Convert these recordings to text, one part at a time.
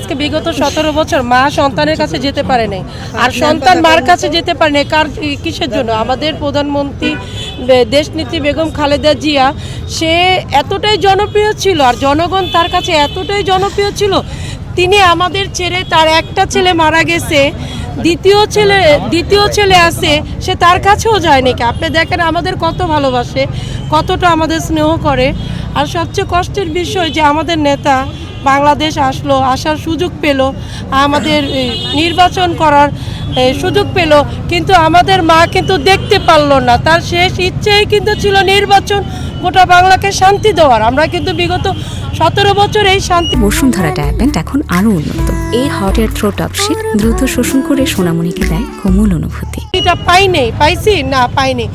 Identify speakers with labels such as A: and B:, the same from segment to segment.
A: আজকে বিগত 17 বছর মা সন্তানের কাছে যেতে পারে নাই, আর সন্তান মার কাছে যেতে পারে নাই। কিসের জন্য? আমাদের প্রধানমন্ত্রী দেশনেত্রী বেগম খালেদা জিয়া, সে এতটাই জনপ্রিয় ছিল আর জনগণ তার কাছে এতটাই জনপ্রিয় ছিল, তিনি আমাদের ছেড়ে, তার একটা ছেলে মারা গেছে, দ্বিতীয় ছেলে আছে, সে তার কাছেও যায় নাকি। আপনি দেখেন আমাদের কত ভালোবাসে, কতটা আমাদের স্নেহ করে। আর সবচেয়ে কষ্টের বিষয় যে আমাদের নেতা বাংলাদেশ আসার সুযোগ পেল, আমাদের নির্বাচন করার সুযোগ পেল, কিন্তু আমাদের মা কিন্তু দেখতে পারলো না। তার শেষ ইচ্ছেই কিন্তু ছিল নির্বাচন, গোটা বাংলাকে শান্তি দেওয়ার। আমরা কিন্তু বিগত 17 বছর এই শান্তি।
B: বসুন্ধরা ডায়াপেন্ট এখন আরো উন্নত। এই হট এয়ার থ্রো টপশিট দ্রুত শোষণ করে সোনামণিকে দেয় কোমল অনুভূতি।
A: এটা পাইছি না পাইনি।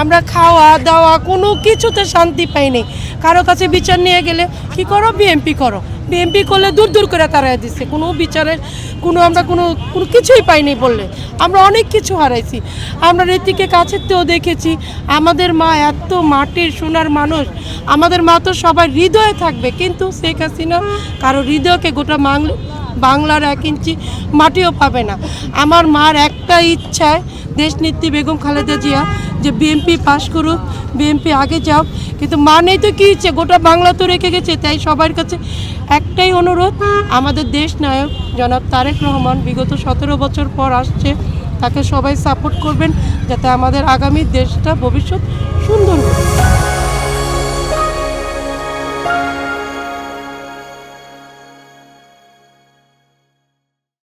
A: আমরা খাওয়া দাওয়া কোনো কিছুতে শান্তি পাইনি। কারো কাছে বিচার নিয়ে গেলে কি করো, বিএমপি করো, বিএমপি করলে দূর দূর করে তাড়াই দিচ্ছে। কোনো বিচারের আমরা কোনো কিছুই পাইনি বললে। আমরা অনেক কিছু হারাইছি। আমরা রীতিকে কাছের থেকেও দেখেছি। আমাদের মা এত মাটির সোনার মানুষ, আমাদের মা তো সবার হৃদয়ে থাকবে, কিন্তু শেখ হাসিনা কারো হৃদয়কে গোটা বাংলার 1 ইঞ্চি মাটিও পাবে না। আমার মার একটা ইচ্ছায় দেশনেত্রী বেগম খালেদা জিয়া যে বিএমপি পাশ করুক, বিএমপি আগে যাও, কিন্তু মা নেই তো কী ইচ্ছে, গোটা বাংলা তো রেখে গেছে। তাই সবার কাছে একটাই অনুরোধ, আমাদের দেশ নায়ক জনাব তারেক রহমান বিগত 17 বছর পর আসছে, তাকে সবাই সাপোর্ট করবেন যাতে আমাদের আগামী দেশটা ভবিষ্যৎ সুন্দর হয়।